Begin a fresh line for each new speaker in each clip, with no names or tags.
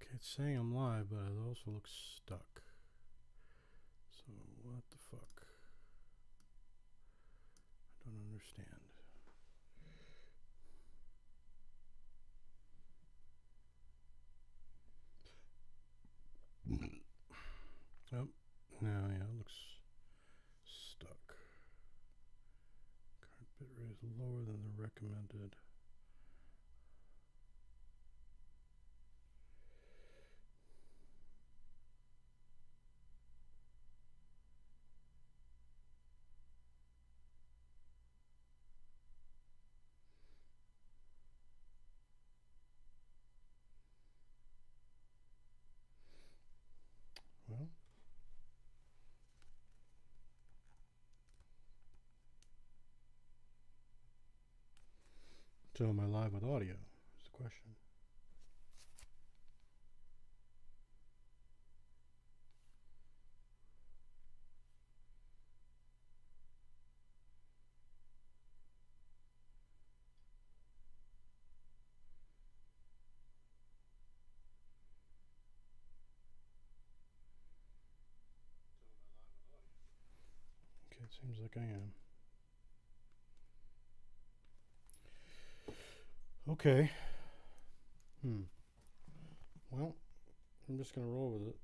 Okay, it's saying I'm live, but it also looks stuck. So what the fuck? I don't understand. Oh, now yeah, it looks stuck. Current bit rate is lower than the recommended. Well, so am I live with audio? Is the question. Okay, it seems like I am. Okay. Well, I'm just gonna roll with it.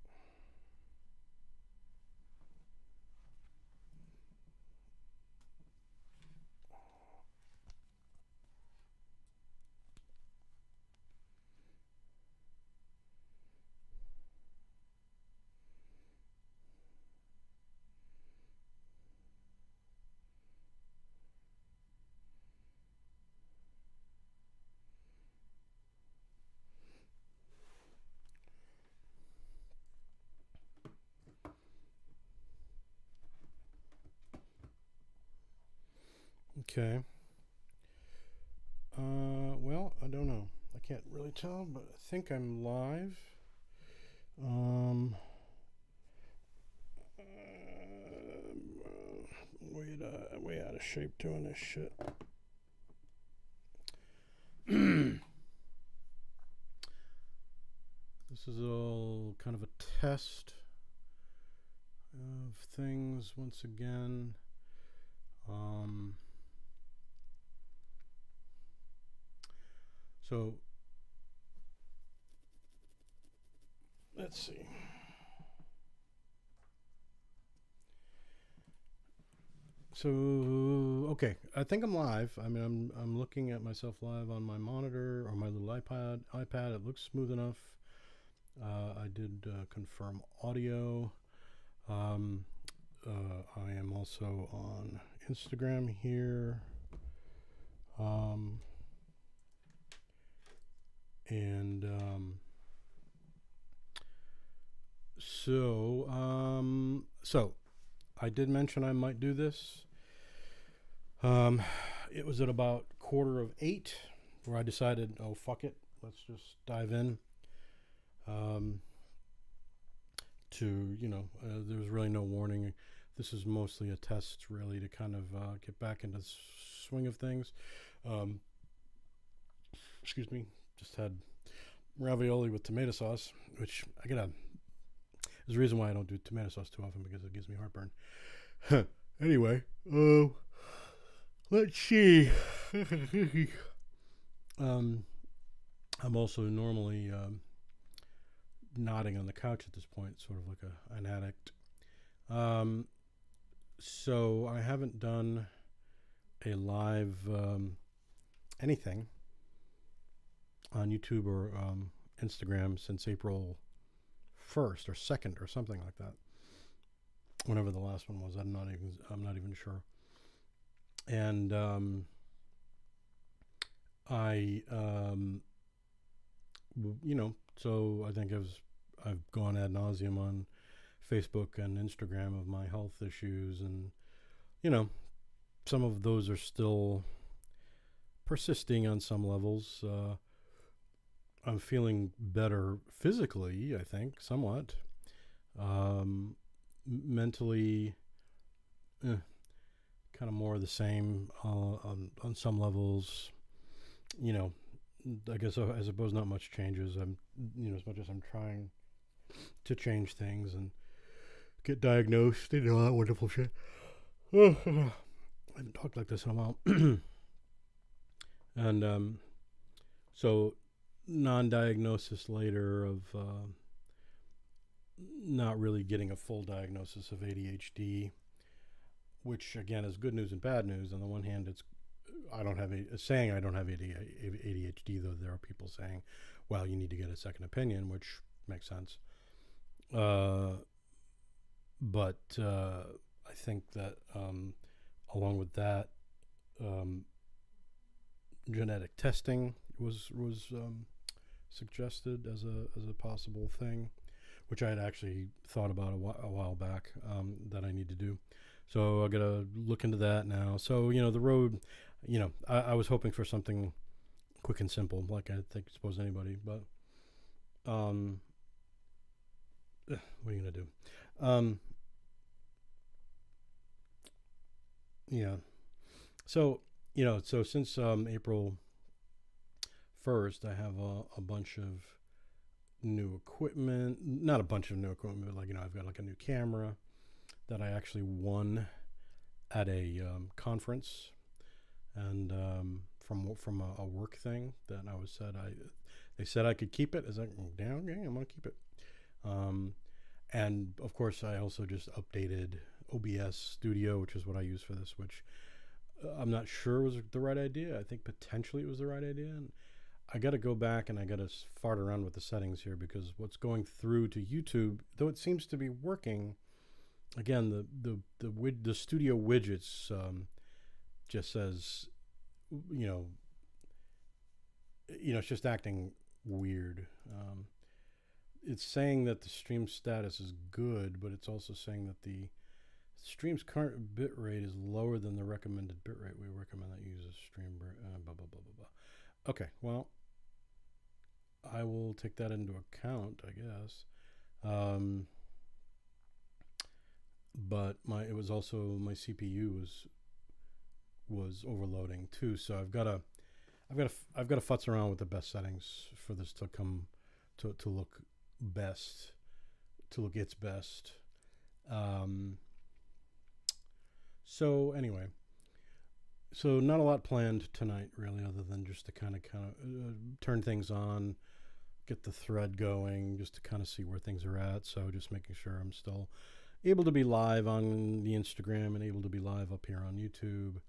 Okay. Well, I don't know. I can't really tell, but I think I'm live. Um, way out of shape doing this shit. This is all kind of a test of things once again. So let's see. So okay, I think I'm live. I mean, I'm looking at myself live on my monitor or my little iPad. It looks smooth enough. I did confirm audio. I am also on Instagram here. And so I did mention I might do this. It was at about 7:45 where I decided, oh fuck it, let's just dive in. There was really no warning. This is mostly a test, really, to kind of get back into the swing of things. Excuse me, just had ravioli with tomato sauce, which there's a reason why I don't do tomato sauce too often, because it gives me heartburn. Anyway, let's see. I'm also normally nodding on the couch at this point, sort of like an addict. So I haven't done a live anything on YouTube or Instagram since April 1st or 2nd or something like that. Whenever the last one was, I'm not even sure. And so I think I've gone ad nauseum on Facebook and Instagram of my health issues, and some of those are still persisting on some levels. I'm feeling better physically, I think, somewhat. Mentally, kind of more of the same on some levels. I guess I suppose not much changes. As much as I'm trying to change things and get diagnosed and all that wonderful shit. I haven't talked like this in a while. And so non-diagnosis later of not really getting a full diagnosis of ADHD, which again is good news and bad news. On the one hand, it's I don't have saying I don't have ADHD, though there are people saying, well, you need to get a second opinion, which makes sense. But I think that along with that, genetic testing was suggested as a possible thing, which I had actually thought about a while back that I need to do. So I got to look into that now. So the road, I was hoping for something quick and simple, like I suppose anybody, but what are you gonna do? Yeah. So so since April 1st, I have a bunch of new equipment. Not a bunch of new equipment, but I've got like a new camera that I actually won at a conference, and from a work thing that they said I could keep it. I was like, yeah, okay, I'm gonna keep it. And of course, I also just updated OBS Studio, which is what I use for this, which I'm not sure was the right idea. I think potentially it was the right idea, and I got to go back and I got to fart around with the settings here, because what's going through to YouTube, though it seems to be working, again, the studio widgets just says, it's just acting weird. It's saying that the stream status is good, but it's also saying that the stream's current bit rate is lower than the recommended bit rate. We recommend that you use a stream blah blah blah blah blah. Okay, well, I will take that into account, I guess. But it was also my CPU was overloading too, so I've got to futz around with the best settings for this to come to look best, to look its best. So anyway, so not a lot planned tonight, really, other than just to kind of turn things on, get the thread going, just to kind of see where things are at. So just making sure I'm still able to be live on the Instagram and able to be live up here on YouTube.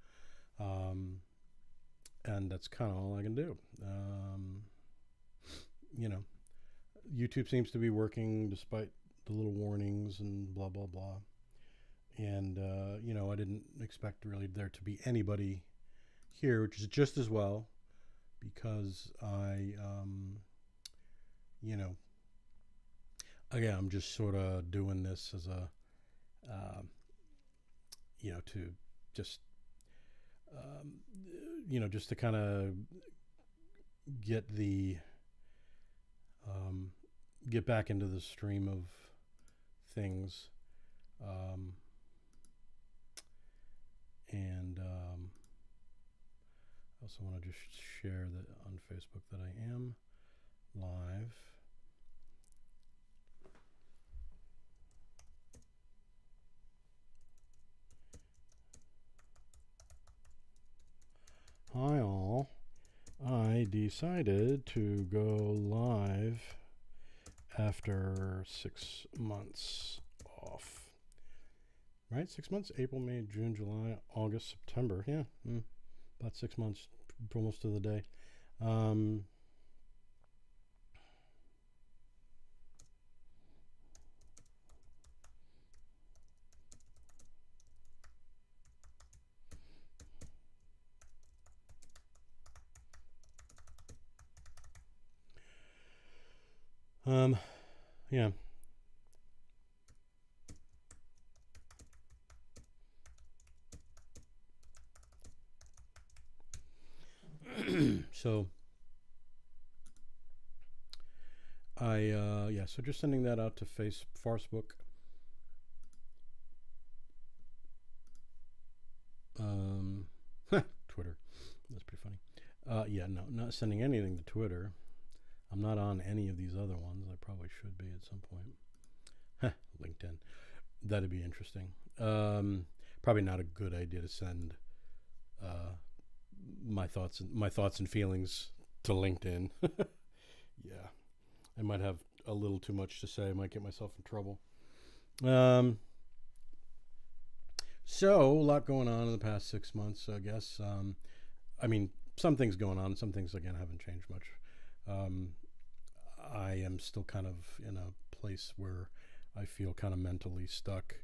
And that's kind of all I can do. YouTube seems to be working despite the little warnings and blah, blah, blah. And, I didn't expect really there to be anybody here, which is just as well, because again, I'm just sort of doing this as a, to just, just to kind of get get back into the stream of things. And I also want to just share that on Facebook that I am live. Hi all. I decided to go live after 6 months off. Right? 6 months? April, May, June, July, August, September. Yeah. About 6 months, almost to the day. Yeah. So so just sending that out to Facebook. Twitter. That's pretty funny. Yeah, no, not sending anything to Twitter. I'm not on any of these other ones. I probably should be at some point. LinkedIn. That'd be interesting. Probably not a good idea to send my thoughts and feelings to LinkedIn. Yeah, I might have a little too much to say. I might get myself in trouble. So a lot going on in the past 6 months, I guess. I mean, some things going on. Some things again haven't changed much. I am still kind of in a place where I feel kind of mentally stuck.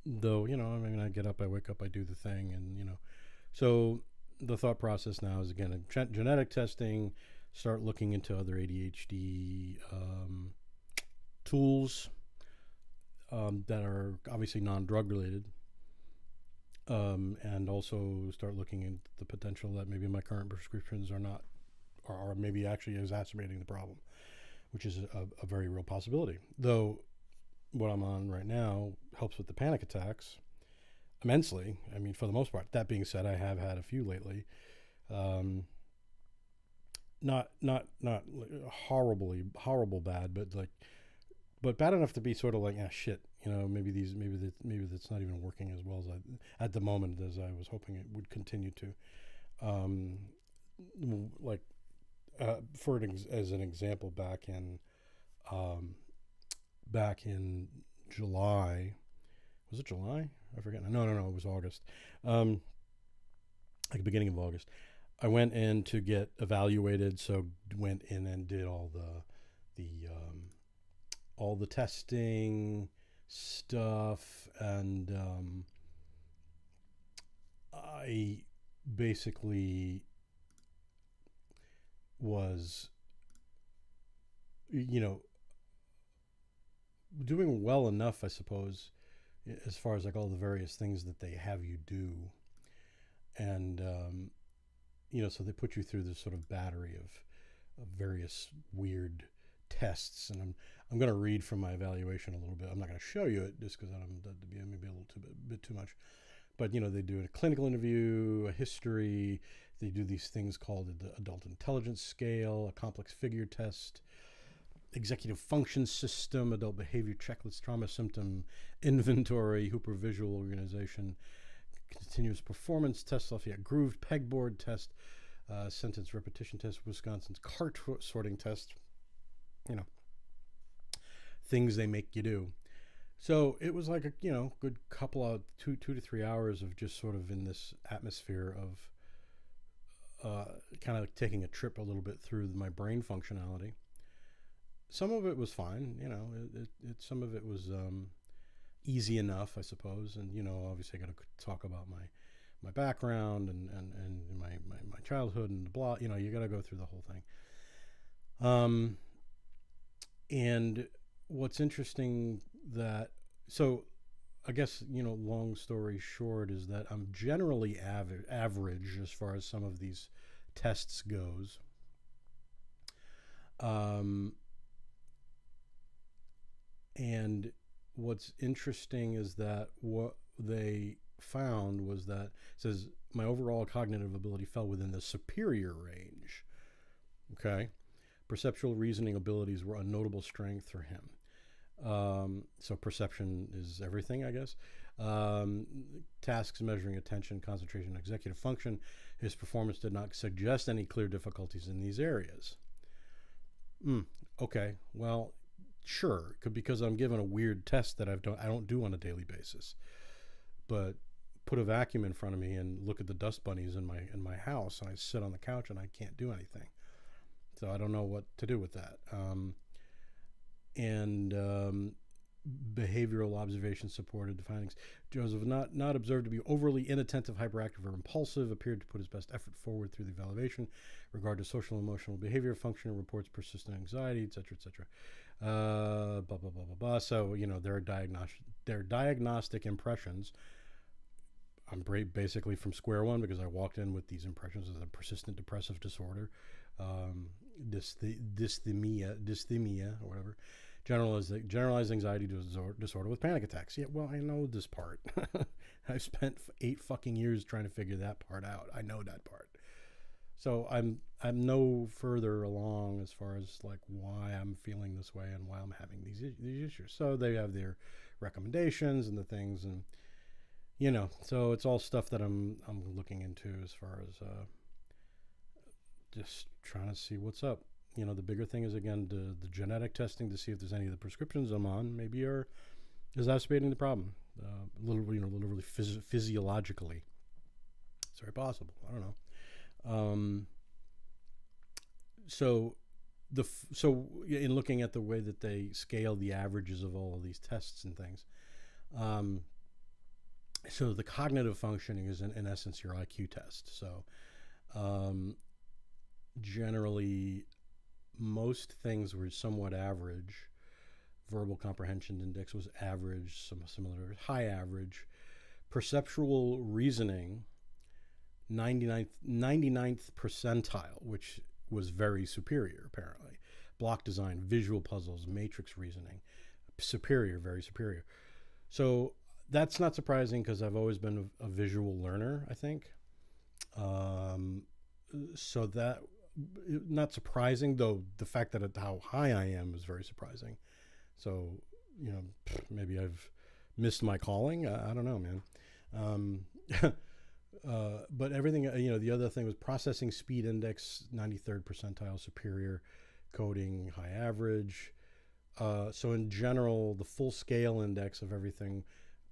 Though, I mean, I get up, I wake up, I do the thing, and so the thought process now is again genetic testing. Start looking into other ADHD tools that are obviously non-drug related, and also start looking at the potential that maybe my current prescriptions are maybe actually exacerbating the problem, which is a very real possibility. Though what I'm on right now helps with the panic attacks immensely. I mean, for the most part. That being said, I have had a few lately. Not horrible bad, but bad enough to be sort of like, shit, maybe that's not even working as well as at the moment as I was hoping it would continue to. As an example, back in July, was it July? I forget. No, it was August. Like the beginning of August. I went in to get evaluated, so went in and did all the testing stuff, and I basically was, doing well enough, I suppose, as far as like all the various things that they have you do, and so they put you through this sort of battery of various weird tests, and I'm going to read from my evaluation a little bit. I'm not going to show you it just because that'd be maybe a bit too much. But they do a clinical interview, a history. They do these things called the adult intelligence scale, a complex figure test, executive function system, adult behavior checklist, trauma symptom inventory, Hooper visual organization, continuous performance test, Lafayette grooved pegboard test, sentence repetition test, Wisconsin's cart sorting test. Things they make you do. So it was like a good couple of 2 to 3 hours of just sort of in this atmosphere of kind of taking a trip a little bit through my brain functionality. Some of it was fine, some of it was easy enough, I suppose, and obviously I got to talk about my background and my childhood and blah. You got to go through the whole thing. And what's interesting so I guess, long story short is that I'm generally average as far as some of these tests goes. And what's interesting is that what they found was that it says my overall cognitive ability fell within the superior range. Okay. Perceptual reasoning abilities were a notable strength for him. So perception is everything, I guess. Tasks measuring attention, concentration, and executive function. His performance did not suggest any clear difficulties in these areas. Okay, well, sure, because I'm given a weird test that I don't do on a daily basis. But put a vacuum in front of me and look at the dust bunnies in my house, and I sit on the couch and I can't do anything. So I don't know what to do with that. Behavioral observation supported the findings. Joseph, not observed to be overly inattentive, hyperactive, or impulsive, appeared to put his best effort forward through the evaluation. Regard to social and emotional behavior function, reports persistent anxiety, etc., etc. Blah blah blah blah blah. So their diagnostic impressions. I'm basically from square one because I walked in with these impressions of a persistent depressive disorder, dysthymia or whatever. Generalized anxiety disorder with panic attacks. Yeah, well, I know this part. I spent 8 fucking years trying to figure that part out. I know that part. So I'm no further along as far as like why I'm feeling this way and why I'm having these issues. So they have their recommendations and the things, and so it's all stuff that I'm looking into as far as just trying to see what's up. The bigger thing is, again, the genetic testing to see if there's any of the prescriptions I'm on maybe are exacerbating the problem. Literally physiologically. It's very possible. I don't know. So in looking at the way that they scale the averages of all of these tests and things, so the cognitive functioning is in essence your IQ test. So generally, most things were somewhat average. Verbal comprehension index was average, some similar high average. Perceptual reasoning, 99th percentile, which was very superior, apparently. Block design, visual puzzles, matrix reasoning, superior, very superior. So that's not surprising because I've always been a visual learner, I think. So that, not surprising, though the fact that how high I am is very surprising. So, maybe I've missed my calling. I don't know, man. But everything, the other thing was processing speed index, 93rd percentile, superior. Coding, high average. So in general, the full scale index of everything,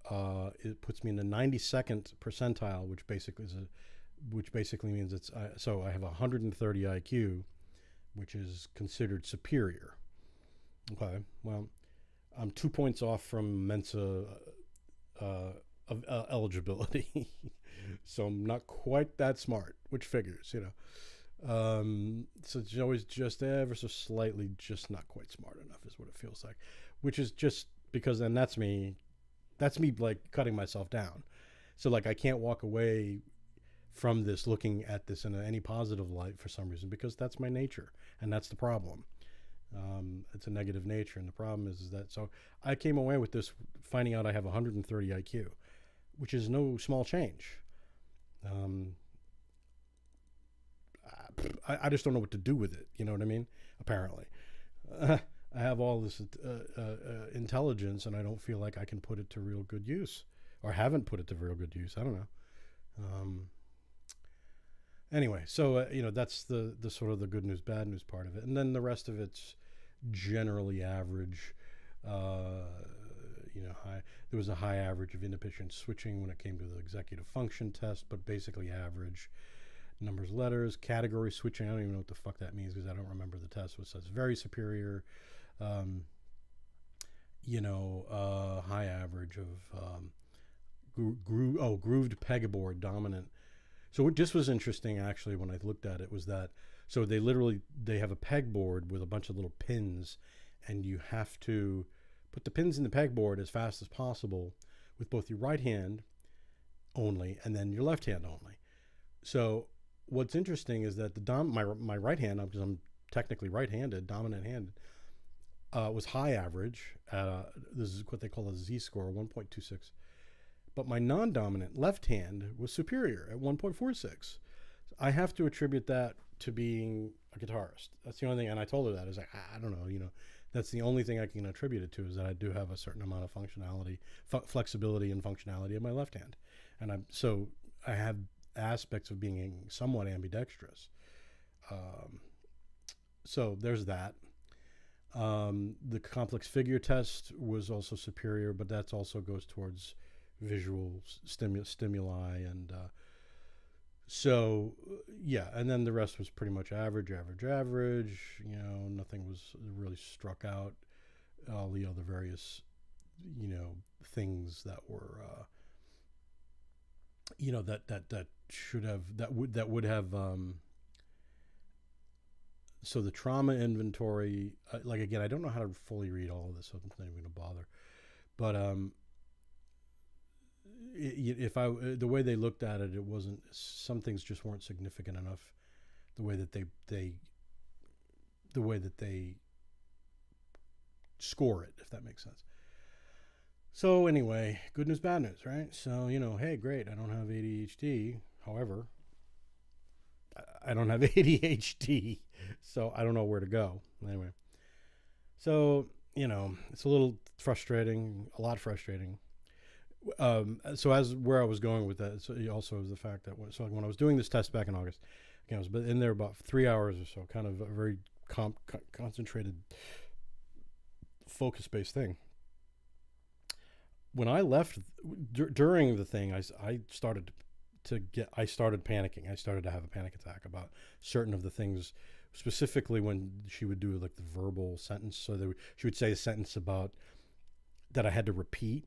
it puts me in the 92nd percentile, which basically means it's, so I have 130 IQ, which is considered superior. Okay, well, I'm 2 points off from Mensa eligibility, so I'm not quite that smart, which figures, So it's always just ever so slightly just not quite smart enough is what it feels like, which is just because, and that's me like cutting myself down. So like I can't walk away from this looking at this in any positive light for some reason, because that's my nature, and that's the problem. It's a negative nature, and the problem is that, so I came away with this finding out I have 130 IQ, which is no small change. I just don't know what to do with it. You know what I mean? Apparently. I have all this intelligence, and I don't feel like I can put it to real good use, or haven't put it to real good use. I don't know. Anyway, so, that's the sort of the good news, bad news part of it. And then the rest of it's generally average. High. There was a high average of inefficient switching when it came to the executive function test, but basically average. Numbers, letters, category switching. I don't even know what the fuck that means because I don't remember the test. It says very superior. High average of grooved pegboard dominant. So what just was interesting actually when I looked at it was that, so they have a pegboard with a bunch of little pins, and you have to put the pins in the pegboard as fast as possible with both your right hand only and then your left hand only. So what's interesting is that my right hand, because I'm technically right-handed, dominant-handed, was high average. This is what they call a Z-score, 1.26. But my non-dominant left hand was superior at 1.46. I have to attribute that to being a guitarist. That's the only thing. And I told her that. I was like, I don't know, that's the only thing I can attribute it to, is that I do have a certain amount of functionality, flexibility and functionality in my left hand. And I have aspects of being somewhat ambidextrous. So there's that. The complex figure test was also superior, but that also goes towards visual stimuli, and and then the rest was pretty much average. Nothing was really struck out. All the other various things that were that would have so the trauma inventory, again, I don't know how to fully read all of this, so I'm not even going to bother, but the way they looked at it, it wasn't, some things just weren't significant enough, the way that they score it, if that makes sense. So anyway, good news, bad news, right? So, hey, great, I don't have ADHD. However, I don't have ADHD, so I don't know where to go. Anyway, so, it's a little frustrating, a lot frustrating. So as where I was going with that, so also is the fact that when I was doing this test back in August, again, I was in there about 3 hours or so, kind of a very concentrated, focus-based thing. When I left during the thing, I started I started panicking. I started to have a panic attack about certain of the things, specifically when she would do like the verbal sentence. So she would say a sentence about that I had to repeat.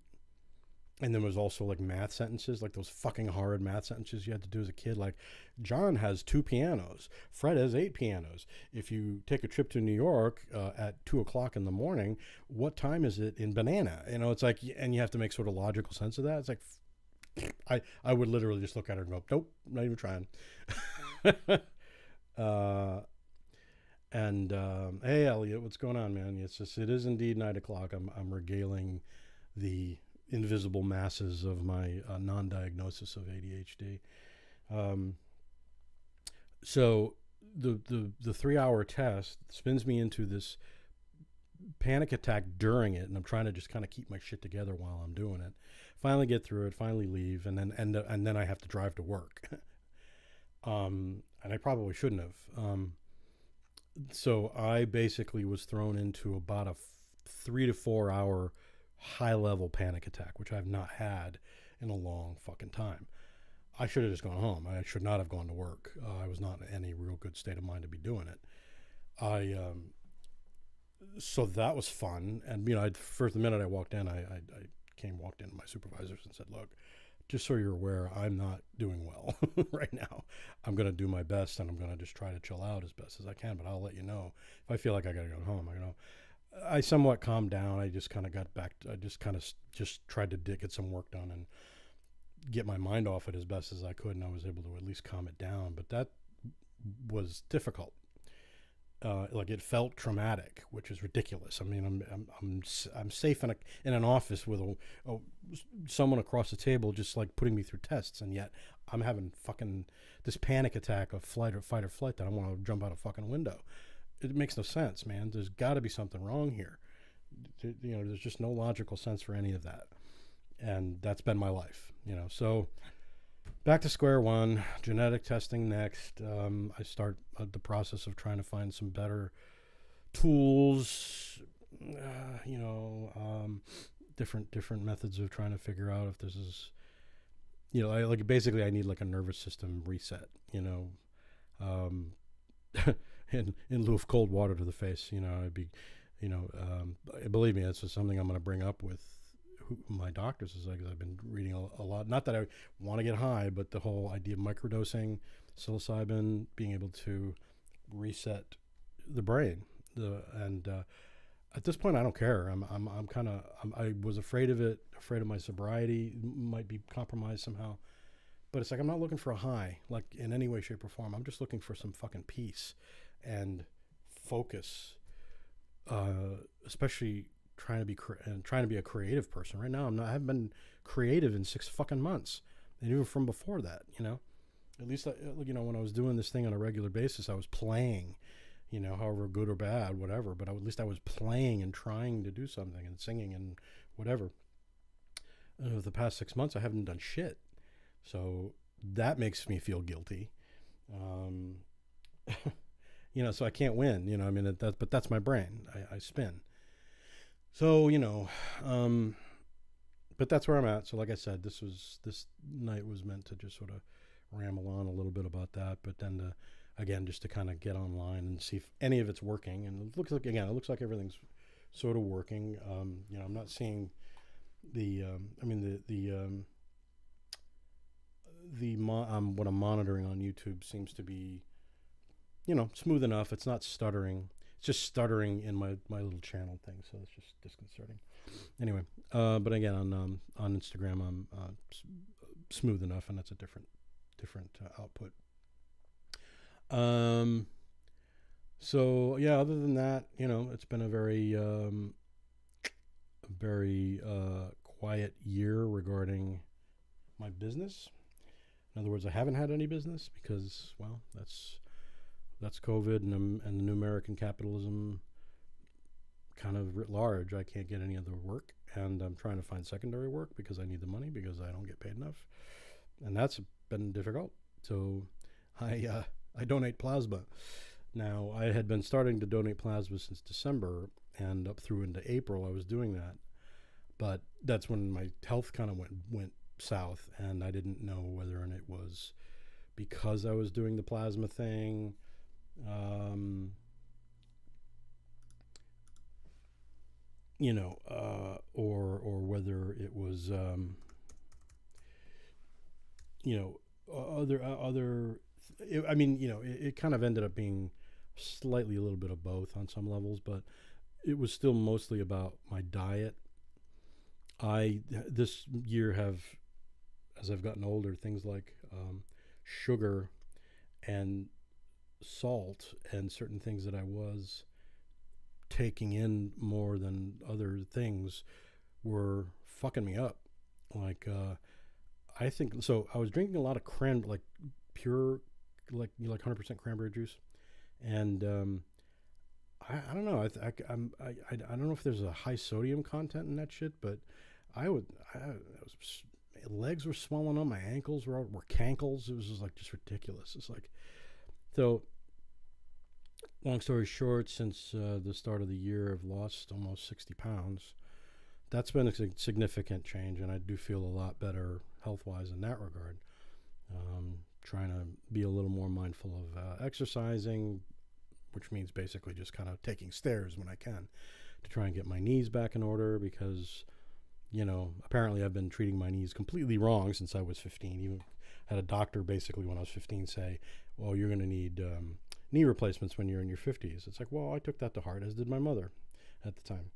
And then there was also like math sentences, like those fucking hard math sentences you had to do as a kid. Like, John has 2 pianos. Fred has 8 pianos. If you take a trip to New York at 2 o'clock in the morning, what time is it in Banana? It's like, and you have to make sort of logical sense of that. It's like, I would literally just look at her and go, nope, not even trying. Hey, Elliot, what's going on, man? It is indeed 9 o'clock. I'm regaling the invisible masses of my non-diagnosis of ADHD. So the 3-hour test spins me into this panic attack during it, and I'm trying to just kind of keep my shit together while I'm doing it. Finally get through it, finally leave, and then I have to drive to work. And I probably shouldn't have. So I basically was thrown into about a 3 to 4 hour high-level panic attack, which I've not had in a long fucking time. I should have just gone home. I should not have gone to work. I was not in any real good state of mind to be doing it. So that was fun. And, first the minute I walked in, I walked in to my supervisors and said, look, just so you're aware, I'm not doing well right now. I'm going to do my best, and I'm going to just try to chill out as best as I can, but I'll let you know. If I feel like I got to go home, I somewhat calmed down. I just kind of got back. I just kind of just tried to get some work done and get my mind off it as best as I could, and I was able to at least calm it down. But that was difficult. Like, it felt traumatic, which is ridiculous. I mean, I'm safe in an office with someone across the table just like putting me through tests, and yet I'm having fucking this panic attack of fight or flight that I want to jump out a fucking window. It makes no sense, man. There's got to be something wrong here. There's just no logical sense for any of that. And that's been my life, So back to square one, genetic testing next. I start the process of trying to find some better tools, different methods of trying to figure out if this is, basically I need like a nervous system reset, in lieu of cold water to the face. I'd be, believe me, that's just something I'm going to bring up with my doctors, is like, I've been reading a lot. Not that I want to get high, but the whole idea of microdosing psilocybin, being able to reset the brain. At this point, I don't care. I was afraid of it, afraid of my sobriety might be compromised somehow. But it's like, I'm not looking for a high, like, in any way, shape, or form. I'm just looking for some fucking peace and focus, especially trying to be a creative person. Right now, I haven't been creative in 6 fucking months, and even from before that. At least when I was doing this thing on a regular basis, I was playing, however good or bad, whatever. But at least I was playing and trying to do something and singing and whatever. The past 6 months, I haven't done shit, so that makes me feel guilty. So I can't win. But that's my brain. I spin. So, but that's where I'm at. So like I said, this night was meant to just sort of ramble on a little bit about that, but then again, just to kind of get online and see if any of it's working. And it looks like everything's sort of working. I'm not seeing what I'm monitoring on YouTube seems to be, smooth enough. It's not stuttering. It's just stuttering in my little channel thing, so it's just disconcerting. Anyway, but again, on Instagram, I'm smooth enough, and that's a different output. So yeah, other than that, it's been a very quiet year regarding my business. In other words, I haven't had any business because, well, that's COVID and the new American capitalism kind of writ large. I can't get any other work, and I'm trying to find secondary work because I need the money because I don't get paid enough, and that's been difficult. So I donate plasma. Now, I had been starting to donate plasma since December, and up through into April I was doing that, but that's when my health kind of went south, and I didn't know whether it was because I was doing the plasma thing, or whether it was, other. It kind of ended up being slightly a little bit of both on some levels, but it was still mostly about my diet. I this year have, as I've gotten older, things like sugar and salt and certain things that I was taking in more than other things were fucking me up. Like I think so. I was drinking a lot of pure, like 100% cranberry juice, and I don't know. I don't know if there's a high sodium content in that shit, but legs were swollen up, my ankles were cankles. It was just ridiculous. It's like, so long story short, since the start of the year, I've lost almost 60 pounds. That's been a significant change, and I do feel a lot better health-wise in that regard. Trying to be a little more mindful of exercising, which means basically just kind of taking stairs when I can to try and get my knees back in order, because, apparently I've been treating my knees completely wrong since I was 15. Even had a doctor basically when I was 15 say, well, you're going to need knee replacements when you're in your 50s. It's like, well, I took that to heart, as did my mother at the time.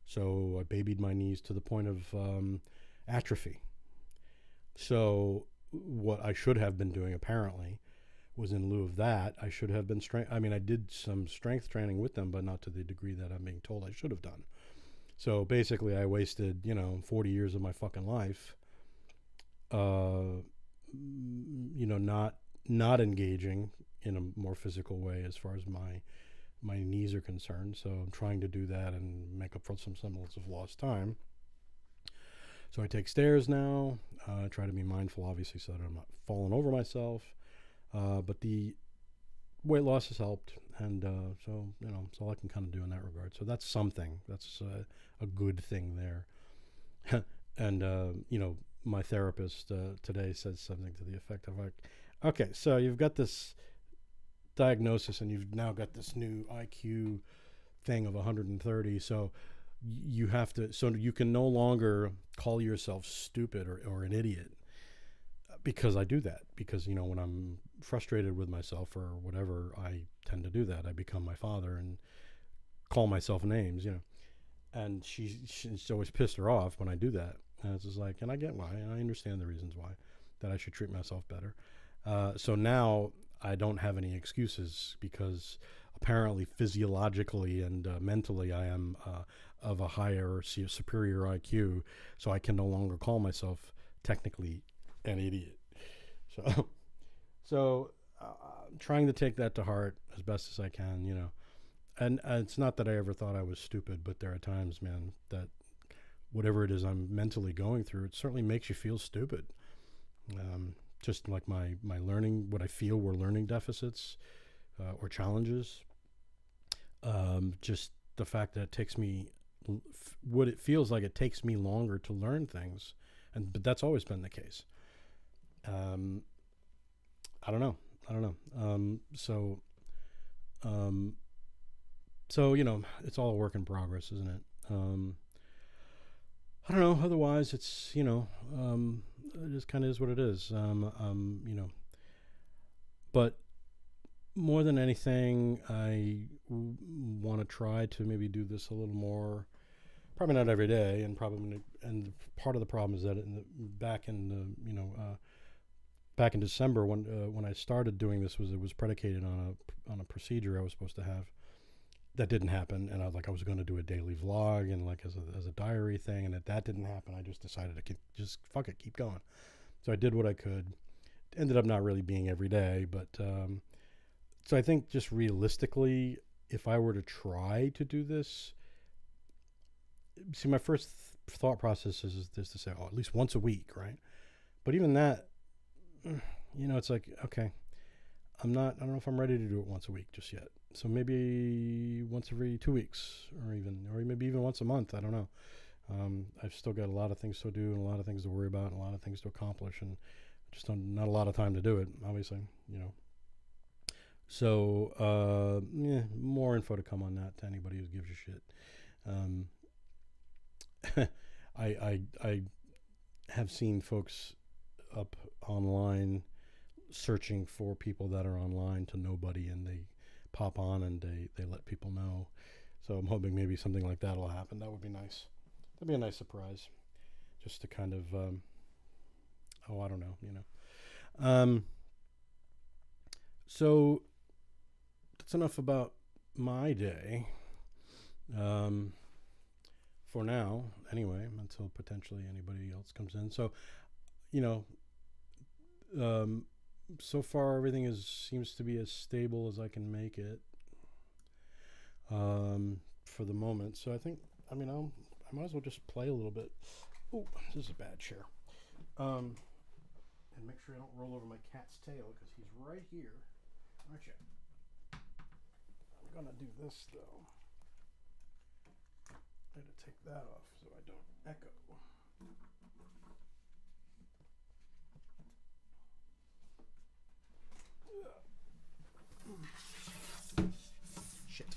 So I babied my knees to the point of atrophy. So what I should have been doing, apparently, was in lieu of that, I should have been I did some strength training with them, but not to the degree that I'm being told I should have done. So basically, I wasted, 40 years of my fucking life, not engaging in a more physical way as far as my knees are concerned. So I'm trying to do that and make up for some semblance of lost time. So I take stairs now. I try to be mindful, obviously, so that I'm not falling over myself. But the weight loss has helped, and so it's all I can kind of do in that regard. So that's something. That's a good thing there. And my therapist today said something to the effect of like, okay, so you've got this diagnosis, and you've now got this new IQ thing of 130. So you have to. So you can no longer call yourself stupid or an idiot. Because I do that. Because, when I'm frustrated with myself or whatever, I tend to do that. I become my father and call myself names, And she's always pissed her off when I do that. And it's just like, and I get why, and I understand the reasons why, that I should treat myself better. So now I don't have any excuses, because apparently physiologically and mentally I am of a higher, superior IQ, so I can no longer call myself technically an idiot. So I'm trying to take that to heart as best as I can, and it's not that I ever thought I was stupid, but there are times, man, that whatever it is I'm mentally going through, it certainly makes you feel stupid. Just like my learning, what I feel were learning deficits or challenges. Just the fact that it takes me, what it feels like it takes me longer to learn things, but that's always been the case. I don't know. So it's all a work in progress, isn't it? I don't know. Otherwise, it's it just kind of is what it is. But more than anything, I want to try to maybe do this a little more. Probably not every day, and part of the problem is that back in December when I started doing this, it was predicated on a procedure I was supposed to have, that didn't happen, and I was going to do a daily vlog and like as a diary thing, and that didn't happen. I just decided to just fuck it, keep going. So I did what I could. Ended up not really being every day, but so I think just realistically, if I were to try to do this, see, my first thought process is this to say, oh, at least once a week, right? But even that, it's like, okay, I don't know if I'm ready to do it once a week just yet. So maybe once every 2 weeks, or maybe even once a month. I don't know. I've still got a lot of things to do and a lot of things to worry about and a lot of things to accomplish, and just not a lot of time to do it, obviously, So, more info to come on that to anybody who gives a shit. I have seen folks up online searching for people that are online to nobody, and they pop on and they let people know. So I'm hoping maybe something like that will happen. That would be nice. That'd be a nice surprise, just to kind of I don't know, so that's enough about my day, for now anyway, until potentially anybody else comes in. So so far everything seems to be as stable as I can make it, for the moment. So I think, I might as well just play a little bit. Oh, this is a bad chair. And make sure I don't roll over my cat's tail, because he's right here. Aren't you? I'm gonna do this though. I gotta take that off so I don't echo. Shit.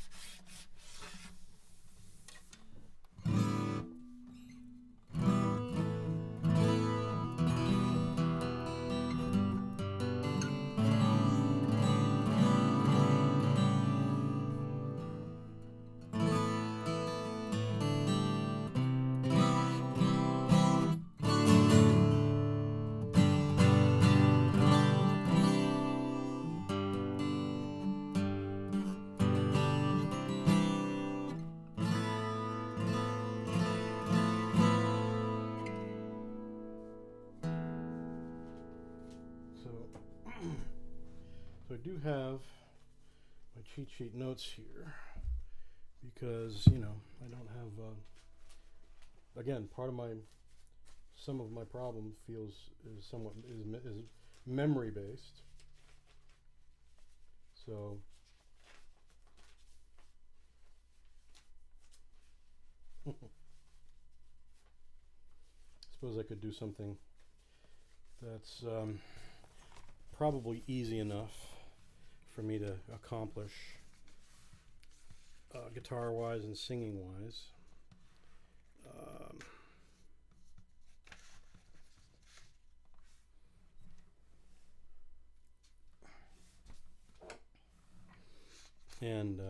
So I do have my cheat sheet notes here, because I don't have again, some of my problem is somewhat memory based. So suppose I could do something that's probably easy enough for me to accomplish, guitar wise and singing wise. And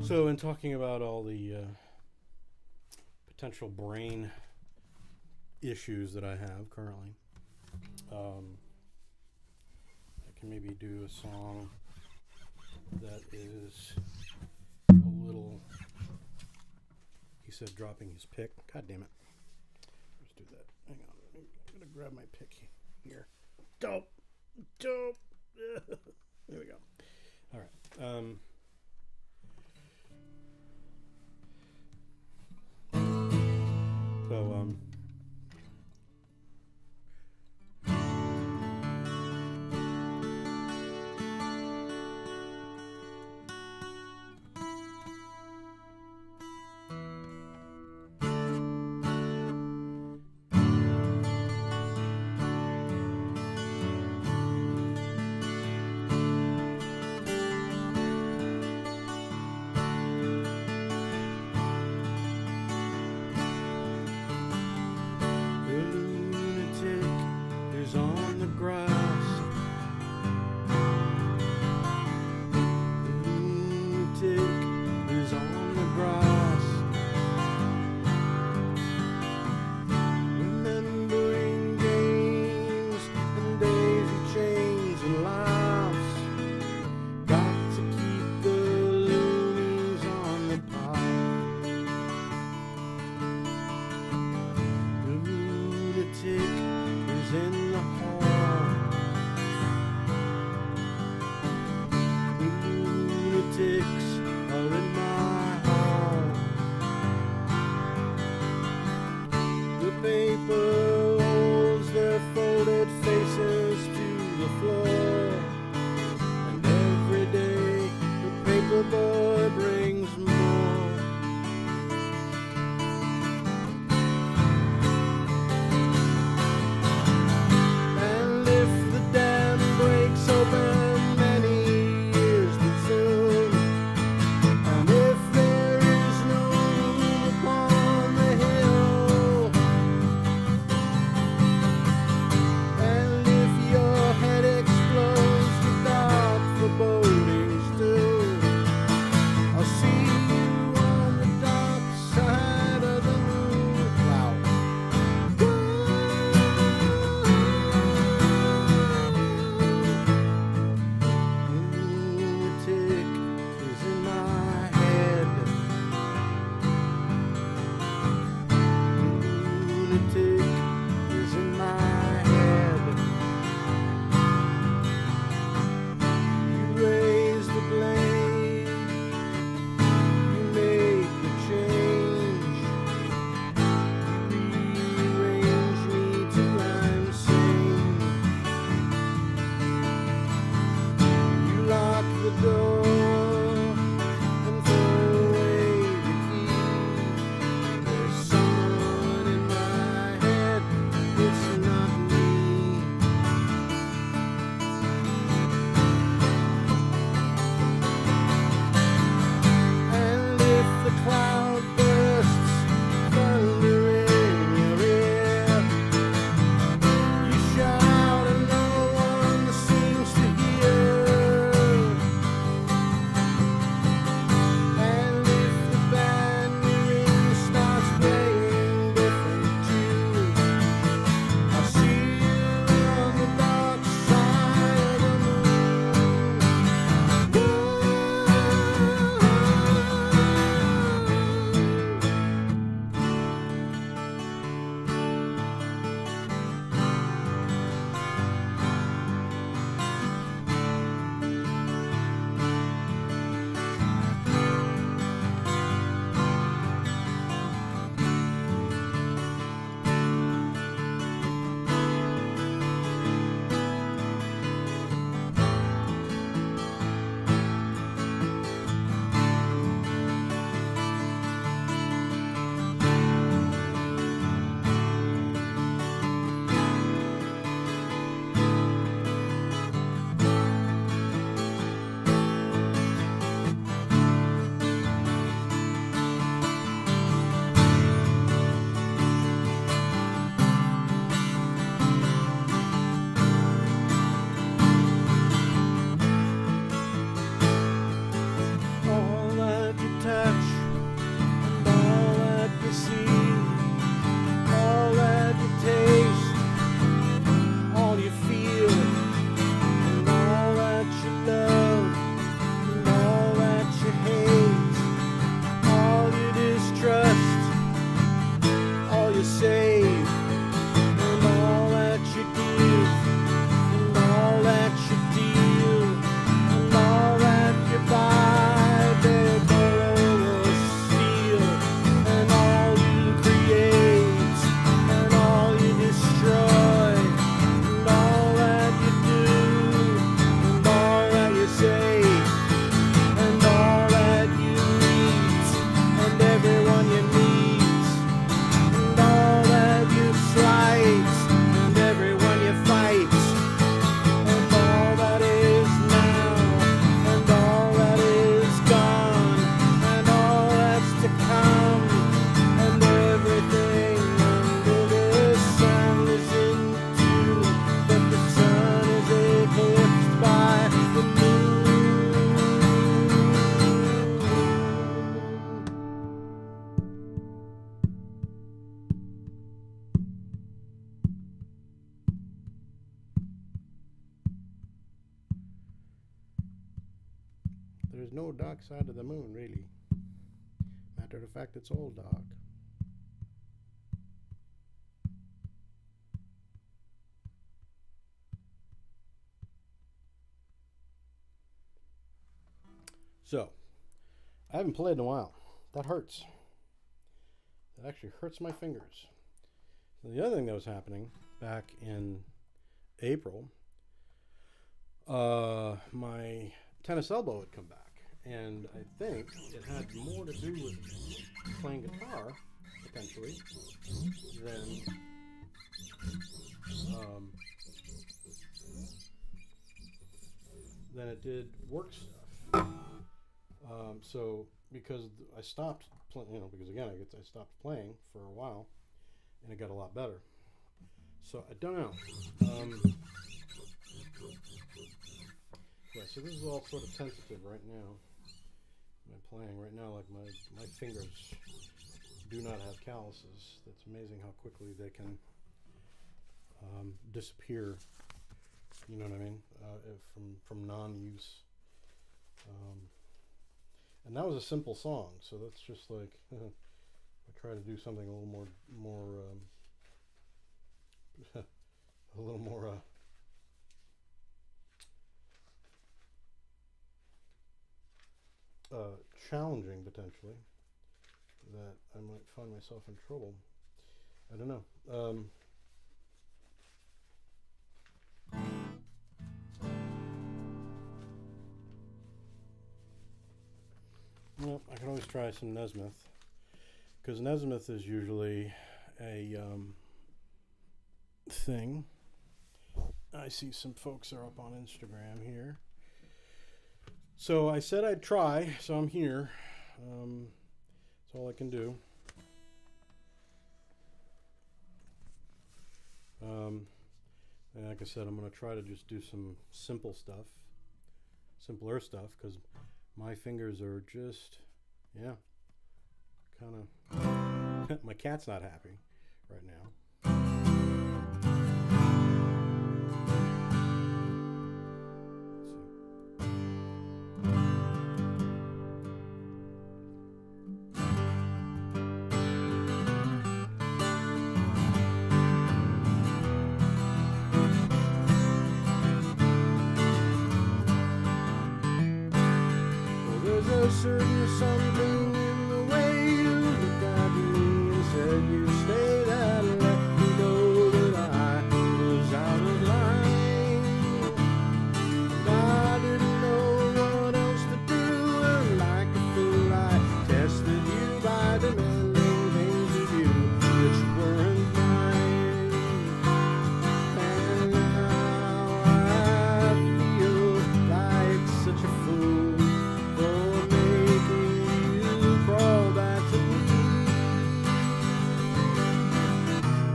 so in talking about all the potential brain issues that I have currently, I can maybe do a song that is a little, he said dropping his pick. God damn it. Let's do that. Hang on. I'm going to grab my pick here. Dope. There we go. All right. there's no dark side of the moon, really. Matter of fact, it's all dark. So, I haven't played in a while. That hurts. That actually hurts my fingers. So the other thing that was happening back in April, my tennis elbow had come back. And I think it had more to do with playing guitar, potentially, than it did work stuff. So because I stopped playing, because again I stopped playing for a while, and it got a lot better. So I don't know. Yeah, so this is all sort of tentative right now. I'm playing right now, like my fingers do not have calluses. That's amazing how quickly they can disappear. You know what I mean? From non-use. And that was a simple song, so that's just like I try to do something a little more a little more challenging potentially, that I might find myself in trouble. I don't know. Well, I can always try some Nesmith, because Nesmith is usually a thing. I see some folks are up on Instagram here. So I said I'd try, so I'm here. That's all I can do. And like I said, I'm going to try to just do some simpler stuff, because my fingers are just, kind of, my cat's not happy right now. Certain something in the way you looked at me and said you stayed and let me know that I was out of line. And I didn't know what else to do, and like a fool I tested you by demanding things of you which weren't mine. And now I feel like such a fool for crawl back to me.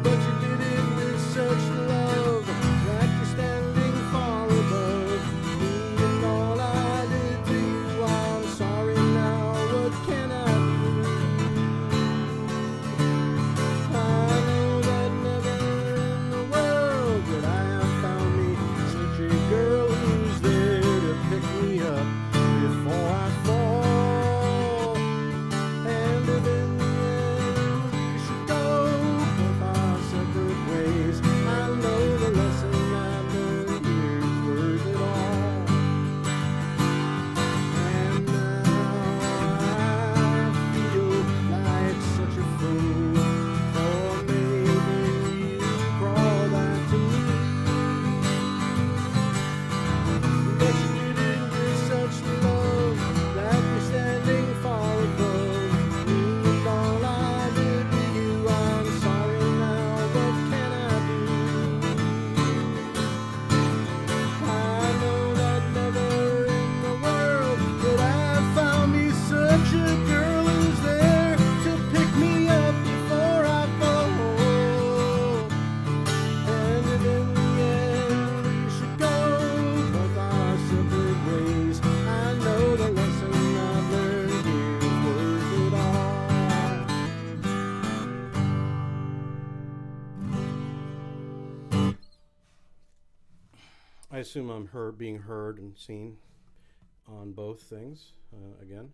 But you did it with such love, like you're standing far above me and all I did to you. I'm sorry now, what can I do? I know that never in the world could I have found me such a girl who's there to pick me up before I fall. I assume I'm being heard and seen. on both things again.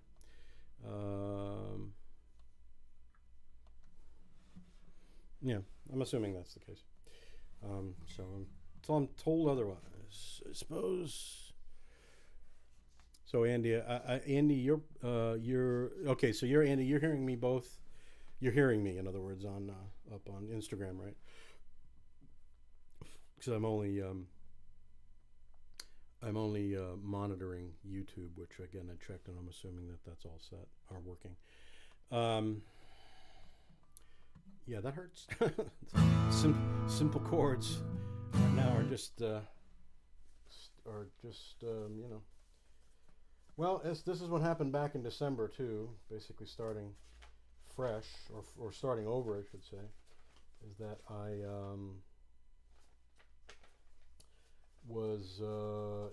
Yeah, I'm assuming that's the case. So until I'm told otherwise, I suppose. So Andy, Andy, you're okay. So you're Andy. You're hearing me both. You're hearing me, in other words, on up on Instagram, right? Because I'm only monitoring YouTube, which again I checked, and I'm assuming that that's all set or working. Yeah, that hurts. Simple chords right now are just you know. Well, this is what happened back in December too. Basically, starting fresh or starting over, I should say, is that I was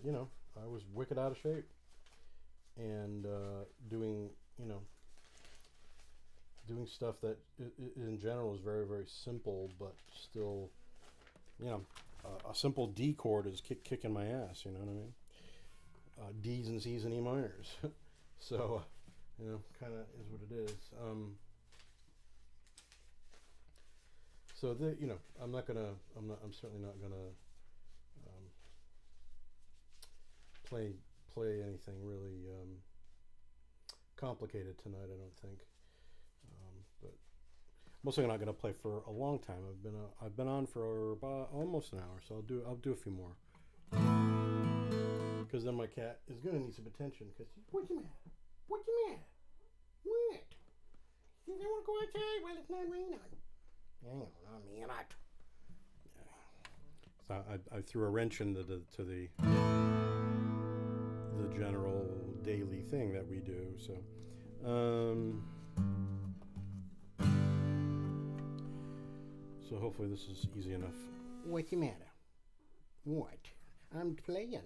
you know, I was wicked out of shape and doing stuff that in general is very, very simple, but still, you know, a simple D chord is kicking my ass. You know what I mean? D's and C's and E minors. So, you know, kind of is what it is. So you know, I'm certainly not gonna play anything really complicated tonight. I don't think. But I'm also not going to play for a long time. I've been on for about almost an hour, so I'll do a few more. Because then my cat is going to need some attention. Because what's the matter? What's the matter? What? You don't want to go outside while it's not raining. Hang on a minute. So I threw a wrench into the general daily thing that we do. So. So hopefully this is easy enough. What's the matter? What? I'm playing.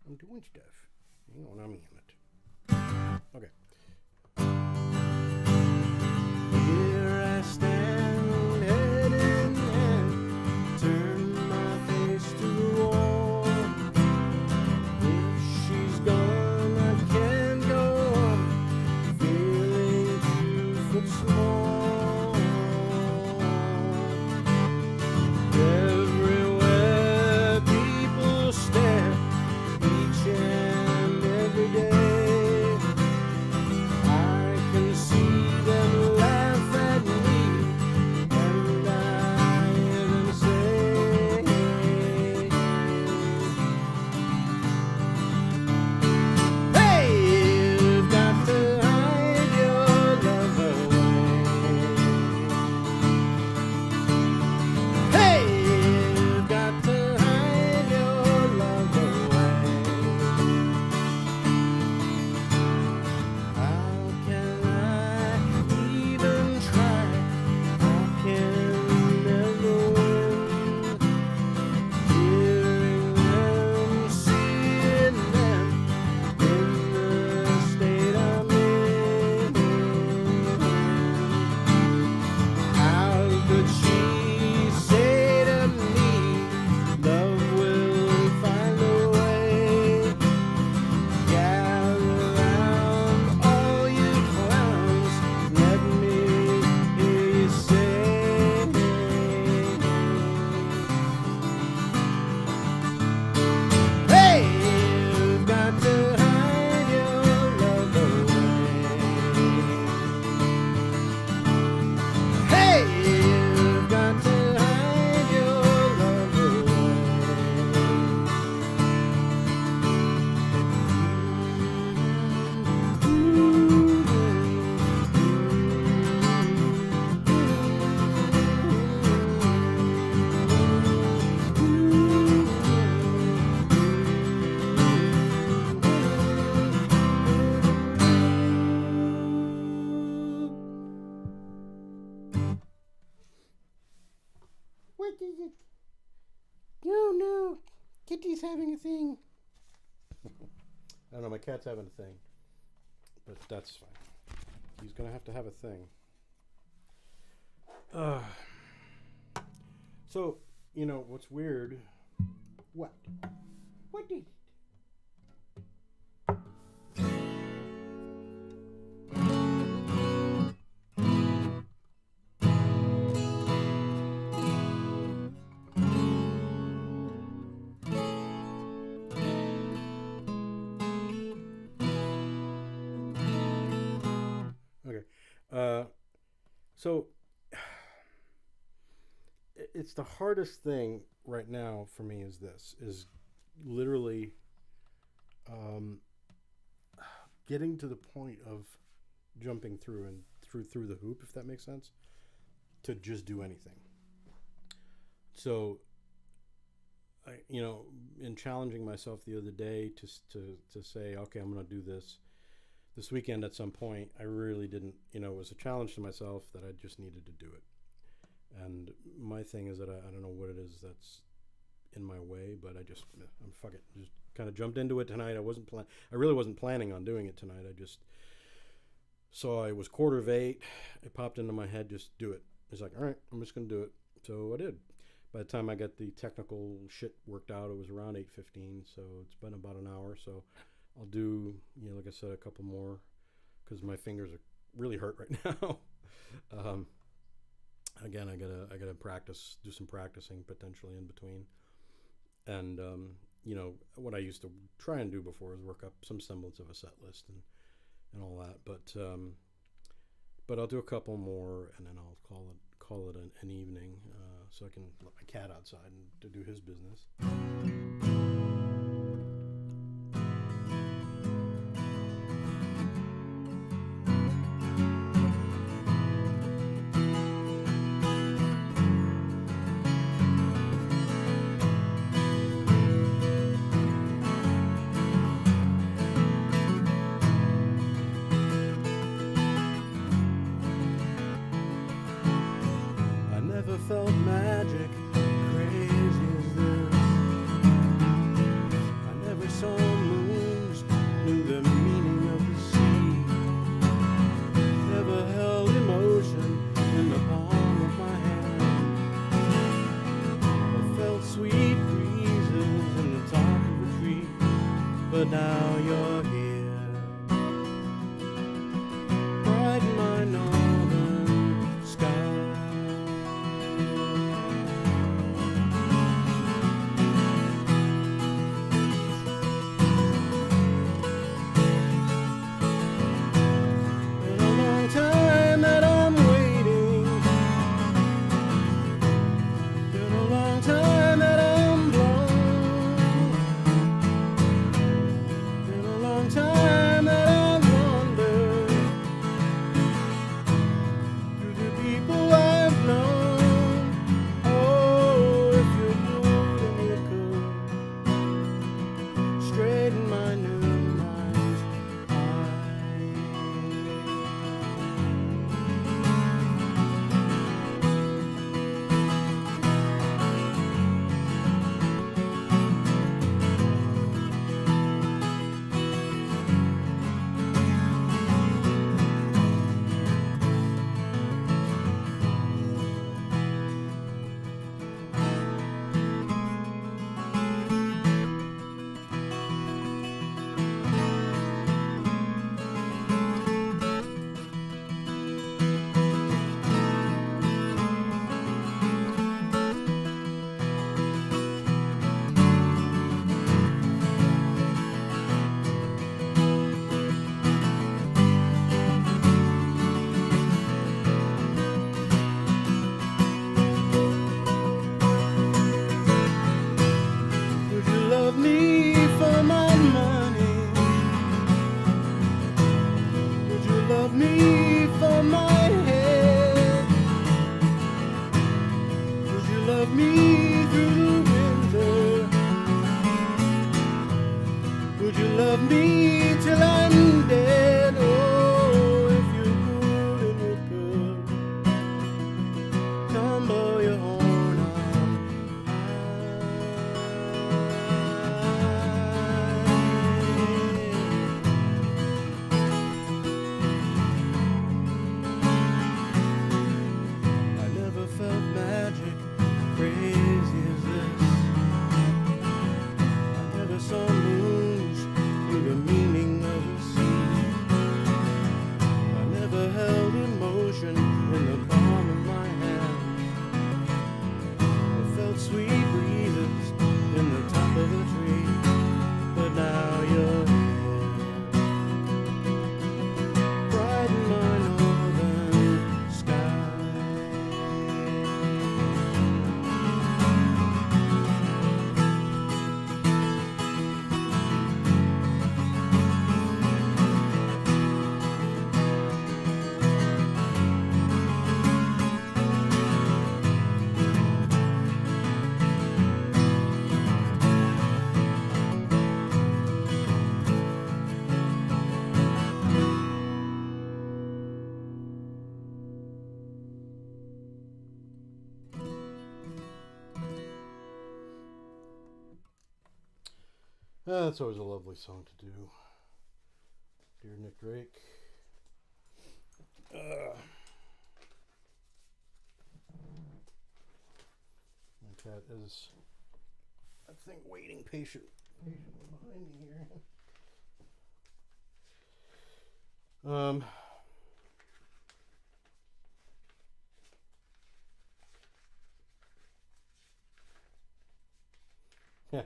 I'm doing stuff. Hang on a minute. Okay. Here I stand, head in hand, turn my face to the wall. If she's gone, I can't go on, feeling 2 foot small. Everywhere people stare, each and every day. I can see them laugh at me, and I hear them say, hey, you've got to hide your love away. Hey, you've got to hide your love away. How can I even try? I can never win. Hearing them, seeing them in the state I'm in. How could she say to me, love will find a way? Gather round, all you clowns, let me hear you say, hey, you've got to hide your love away. Hey, you've got to hide your love away. What is it? No, Kitty's having a thing. I don't know, my cat's having a thing, but that's fine. He's gonna have to have a thing. So, you know, what's weird? What? What is it? So it's the hardest thing right now for me is literally um, getting to the point of jumping through and through the hoop, if that makes sense, to just do anything. So in challenging myself the other day to say, okay, I'm going to do this weekend at some point. I really didn't, it was a challenge to myself that I just needed to do it. And my thing is that I don't know what it is that's in my way, but I'm fuck it, just kind of jumped into it tonight. I really wasn't planning on doing it tonight. I just saw it was 7:45. It popped into my head, just do it. It's like, all right, I'm just going to do it. So I did. By the time I got the technical shit worked out, it was around 8:15. So it's been about an hour. So I'll do, like I said, a couple more because my fingers are really hurt right now. Again, I gotta practice, do some practicing potentially in between. And what I used to try and do before is work up some semblance of a set list and all that. But I'll do a couple more and then I'll call it an evening, so I can let my cat outside and to do his business. Felt magic, crazy as this. I never saw moons, knew the meaning of the sea. Never held emotion in the palm of my hand. I felt sweet breezes in the top of a tree, but now you're here. Brighten my northern sky. Time that I'm blown. Been a long time. That's always a lovely song to do. Dear Nick Drake. My cat is, I think, waiting patiently behind me here. Yeah.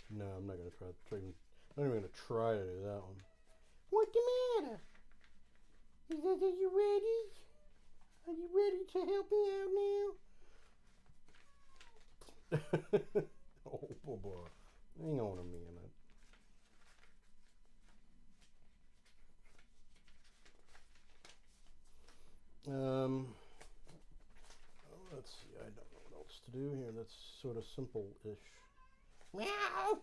No, I'm not gonna try. I'm not even gonna try to do that one. What's the matter? Are you ready? Are you ready to help me out now? Oh, boy. Hang on a minute. Let's see. I don't know what else to do here. That's sort of simple-ish. Meow!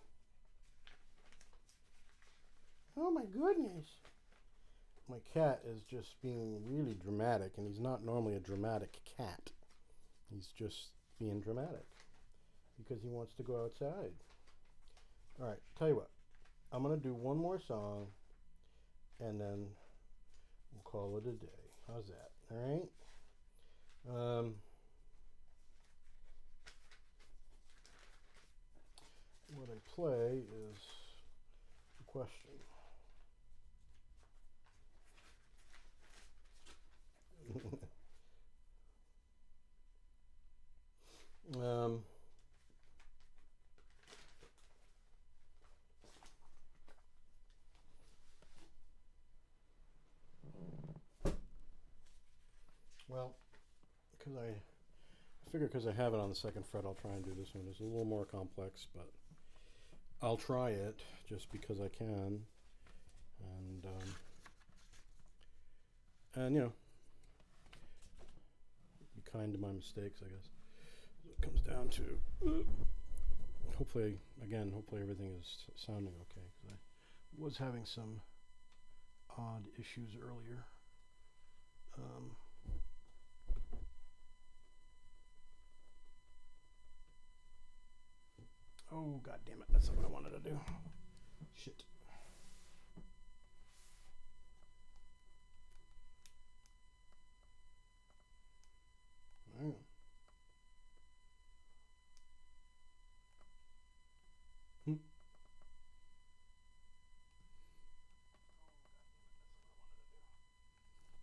Oh my goodness. My cat is just being really dramatic, and he's not normally a dramatic cat. He's just being dramatic because he wants to go outside. All right, tell you what. I'm going to do one more song, and then we'll call it a day. How's that? All right? What I play is the question. Well, because I figure because I have it on the second fret, I'll try and do this one. It's a little more complex, but I'll try it just because I can, and you know, be kind to my mistakes, I guess. It comes down to hopefully everything is sounding okay, because I was having some odd issues earlier. Oh, god damn it, that's not what I wanted to do. Shit. Right.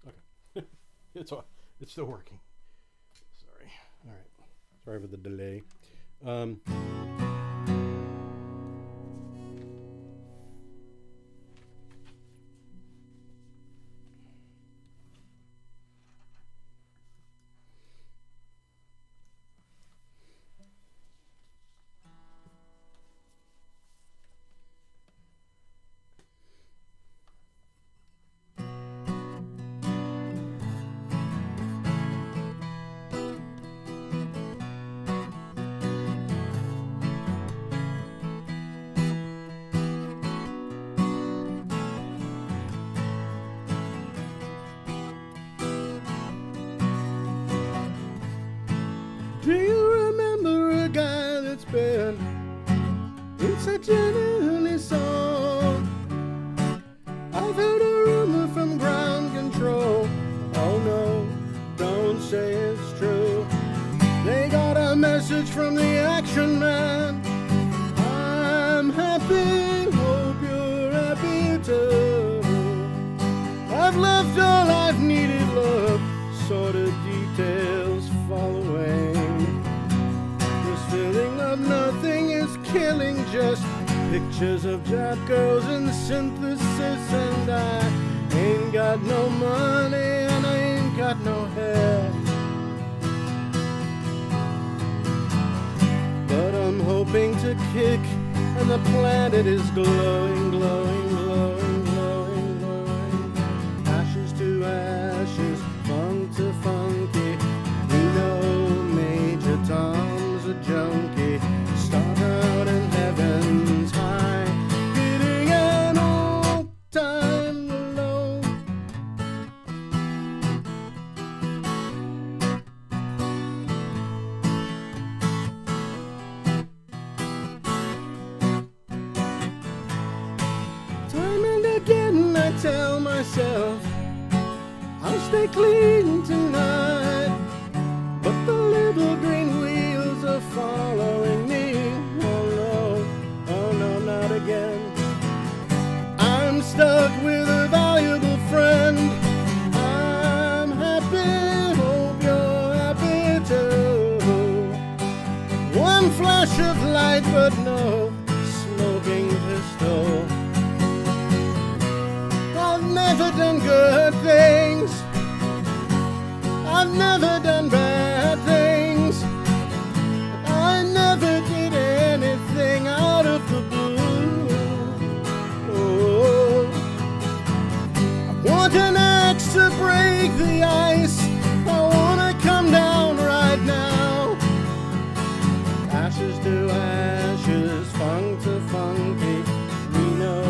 Okay. It's still working. Sorry. All right. Sorry for the delay. Do you remember a guy that's been in such an early song? I've heard a rumor from ground control. Oh no, don't say it's true. They got a message from the action man. I'm happy, hope you're happy too. I've left all I've needed, love, sordid details following. Feeling of nothing is killing, just pictures of job girls and synthesis, and I ain't got no money and I ain't got no hair, but I'm hoping to kick, and the planet is glowing, glowing, glowing, glowing, glowing. Ashes to ashes, funk to funky, you know Major Tom's a junkie, start out in heaven's high, hitting an all-time low. tell myself I'll stay clean tonight, but the little green wheels are following me. Oh no, not again. I'm stuck with a valuable friend. I'm happy, hope you're happy too. One flash of light, but no smoking pistol. I've never done good things, I've never done bad things, I never did anything out of the blue. Oh, I want an axe to break the ice, I wanna come down right now. Ashes to ashes, funk to funky, we know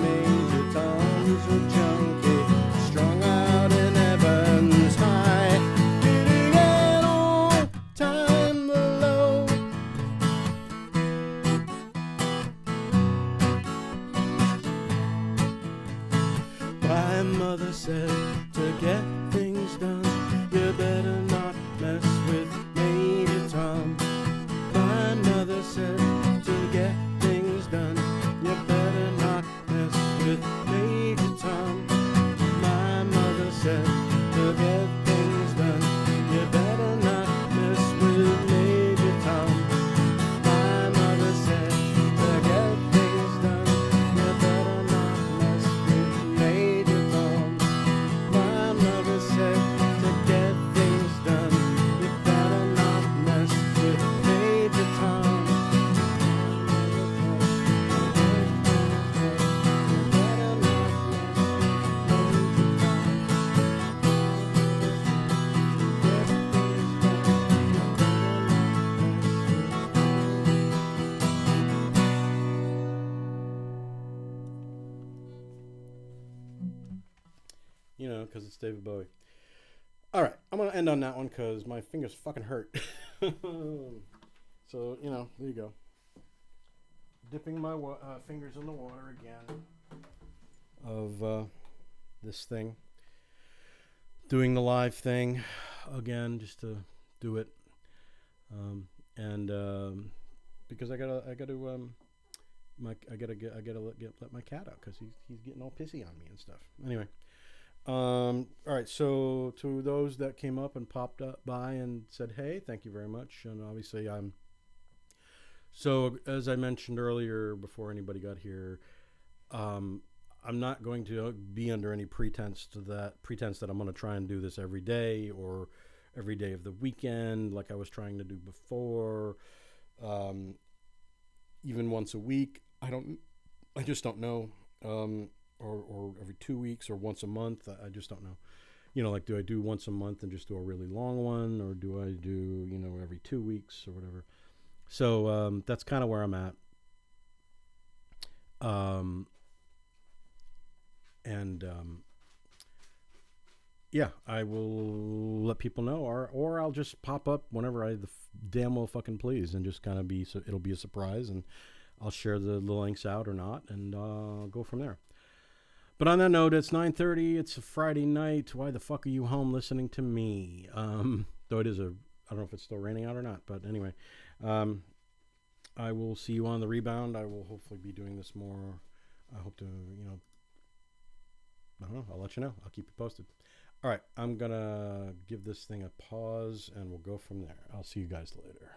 Major Tom's a junkie, strung out in Evans High, hitting an all-time low. My mother said to get things done, you better not mess with Major Tom. My mother said to get things done, you better not mess with Major Tom. My mother said to get things done, you better not mess with Major Tom. My mother said to get things done, you better not mess with Major Tom. My mother said to get things done, you better not mess with Major Tom. You know, because it's David Bowie. All right, I'm going to end on that one because my fingers fucking hurt. So, you know, there you go. Dipping my fingers in the water again of this thing. Doing the live thing again just to do it. Because I gotta let my cat out because he's getting all pissy on me and stuff. Anyway. All right, so to those that came up and popped up by and said, hey, thank you very much. And obviously so as I mentioned earlier before anybody got here, I'm not going to be under any pretense that I'm going to try and do this every day or every day of the weekend like I was trying to do before, even once a week. I just don't know. Or every 2 weeks or once a month. I just don't know. You know, like, do I do once a month and just do a really long one, or do I do, you know, every 2 weeks or whatever? So that's kind of where I'm at. Yeah, I will let people know, or I'll just pop up whenever I damn well fucking please, and just kind of it'll be a surprise, and I'll share the links out or not, and go from there. But on that note, it's 9:30. It's a Friday night. Why the fuck are you home listening to me? Though it is I don't know if it's still raining out or not. But anyway, I will see you on the rebound. I will hopefully be doing this more. I hope to, you know, I don't know. I'll let you know. I'll keep you posted. All right. I'm going to give this thing a pause and we'll go from there. I'll see you guys later.